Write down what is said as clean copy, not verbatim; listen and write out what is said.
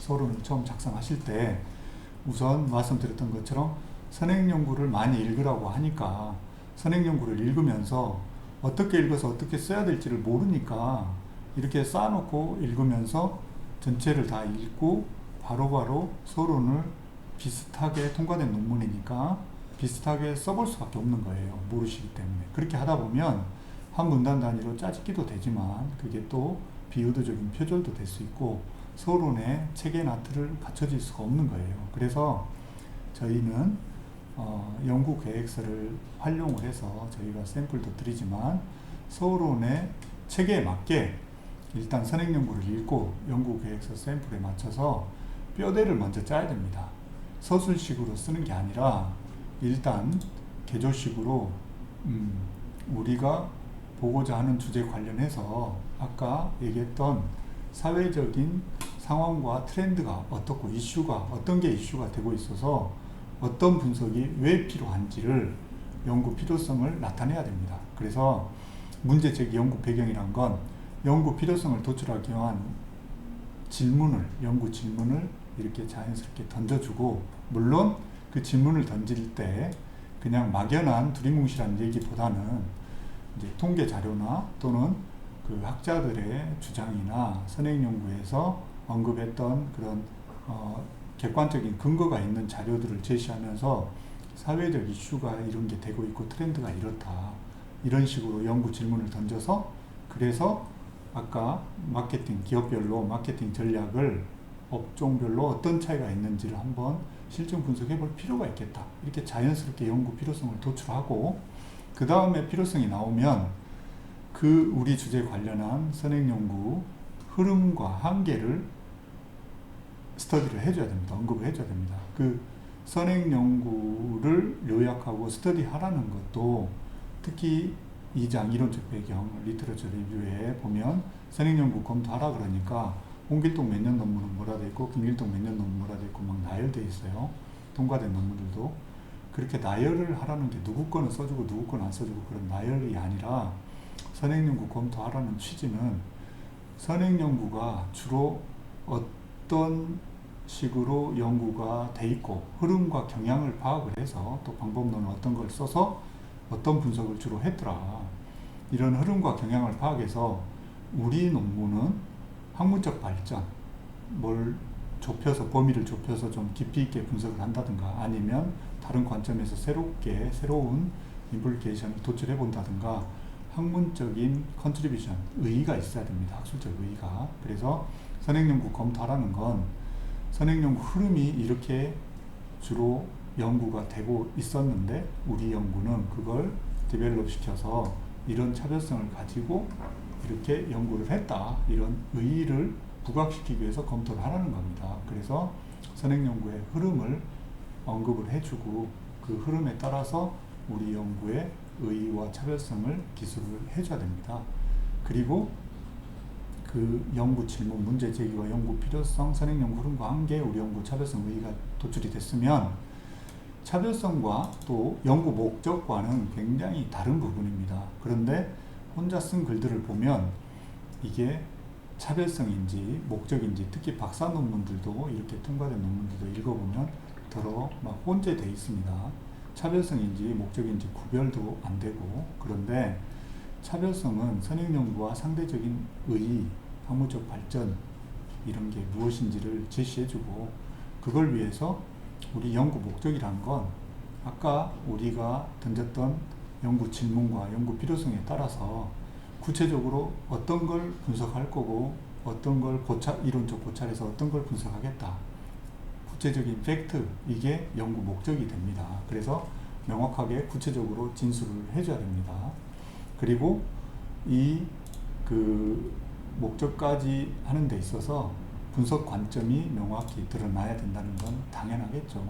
서론을 처음 작성하실 때 우선 말씀드렸던 것처럼 선행연구를 많이 읽으라고 하니까 선행연구를 읽으면서 어떻게 읽어서 어떻게 써야 될지를 모르니까 이렇게 쌓아놓고 읽으면서 전체를 다 읽고 바로바로 서론을 비슷하게 통과된 논문이니까 비슷하게 써볼 수밖에 없는 거예요. 모르시기 때문에. 그렇게 하다 보면 한 문단 단위로 짜집기도 되지만 그게 또 비의도적인 표절도 될 수 있고 서론에 체계나 틀을 갖춰질 수가 없는 거예요. 그래서 저희는 연구 계획서를 활용을 해서 저희가 샘플도 드리지만 서론의 체계에 맞게 일단 선행 연구를 읽고 연구 계획서 샘플에 맞춰서 뼈대를 먼저 짜야 됩니다. 서술식으로 쓰는 게 아니라 일단 개조식으로 우리가 보고자 하는 주제 관련해서 아까 얘기했던 사회적인 상황과 트렌드가 어떻고 이슈가 어떤 게 이슈가 되고 있어서 어떤 분석이 왜 필요한지를 연구 필요성을 나타내야 됩니다. 그래서 문제 제기 연구 배경이란 건 연구 필요성을 도출하기 위한 연구 질문을 이렇게 자연스럽게 던져주고, 물론 그 질문을 던질 때 그냥 막연한 두리뭉실한 얘기보다는 이제 통계 자료나 또는 그 학자들의 주장이나 선행 연구에서 언급했던 그런 객관적인 근거가 있는 자료들을 제시하면서 사회적 이슈가 이런 게 되고 있고 트렌드가 이렇다, 이런 식으로 연구 질문을 던져서, 그래서 아까 마케팅 기업별로 마케팅 전략을 업종별로 어떤 차이가 있는지를 한번 실증 분석해 볼 필요가 있겠다, 이렇게 자연스럽게 연구 필요성을 도출하고, 그 다음에 필요성이 나오면 그 우리 주제에 관련한 선행 연구 흐름과 한계를 스터디를 해줘야 됩니다. 언급을 해줘야 됩니다. 그 선행 연구를 요약하고 스터디하라는 것도 특히 2장 이론적 배경 리터러처 리뷰에 보면 선행 연구 검토하라 그러니까 홍길동 몇 년 논문은 뭐라 돼 있고 김길동 몇 년 논문 뭐라 돼 있고 막 나열돼 있어요. 통과된 논문들도. 그렇게 나열을 하라는 게 누구 거는 써주고 누구 거는 안 써주고 그런 나열이 아니라 선행 연구 검토하라는 취지는 선행 연구가 주로 어떤 식으로 연구가 돼 있고 흐름과 경향을 파악을 해서 또 방법론은 어떤 걸 써서 어떤 분석을 주로 했더라, 이런 흐름과 경향을 파악해서 우리 논문은 학문적 발전, 뭘 좁혀서 범위를 좁혀서 좀 깊이 있게 분석을 한다든가 아니면 다른 관점에서 새로운 임플리케이션을 도출해 본다든가 학문적인 컨트리뷰션, 의의가 있어야 됩니다. 학술적 의의가. 그래서 선행연구 검토하라는 건 선행연구 흐름이 이렇게 주로 연구가 되고 있었는데 우리 연구는 그걸 디벨롭 시켜서 이런 차별성을 가지고 이렇게 연구를 했다, 이런 의의를 부각시키기 위해서 검토를 하라는 겁니다. 그래서 선행연구의 흐름을 언급을 해주고 그 흐름에 따라서 우리 연구의 의의와 차별성을 기술을 해줘야 됩니다. 그리고 그 연구 질문, 문제 제기와 연구 필요성, 선행연구 흐름과 한계, 우리 연구 차별성 의의가 도출이 됐으면 차별성과 또 연구 목적과는 굉장히 다른 부분입니다. 그런데 혼자 쓴 글들을 보면 이게 차별성인지 목적인지, 특히 박사 논문들도 이렇게 통과된 논문들도 읽어보면 더러 막 혼재되어 있습니다. 차별성인지 목적인지 구별도 안 되고. 그런데 차별성은 선행연구와 상대적인 의의, 학문적 발전 이런 게 무엇인지를 제시해주고, 그걸 위해서 우리 연구 목적이란 건 아까 우리가 던졌던 연구 질문과 연구 필요성에 따라서 구체적으로 어떤 걸 분석할 거고 어떤 걸 이론적 고찰해서 어떤 걸 분석하겠다, 구체적인 팩트, 이게 연구 목적이 됩니다. 그래서 명확하게 구체적으로 진술을 해줘야 됩니다. 그리고 이 목적까지 하는 데 있어서 분석 관점이 명확히 드러나야 된다는 건 당연하겠죠.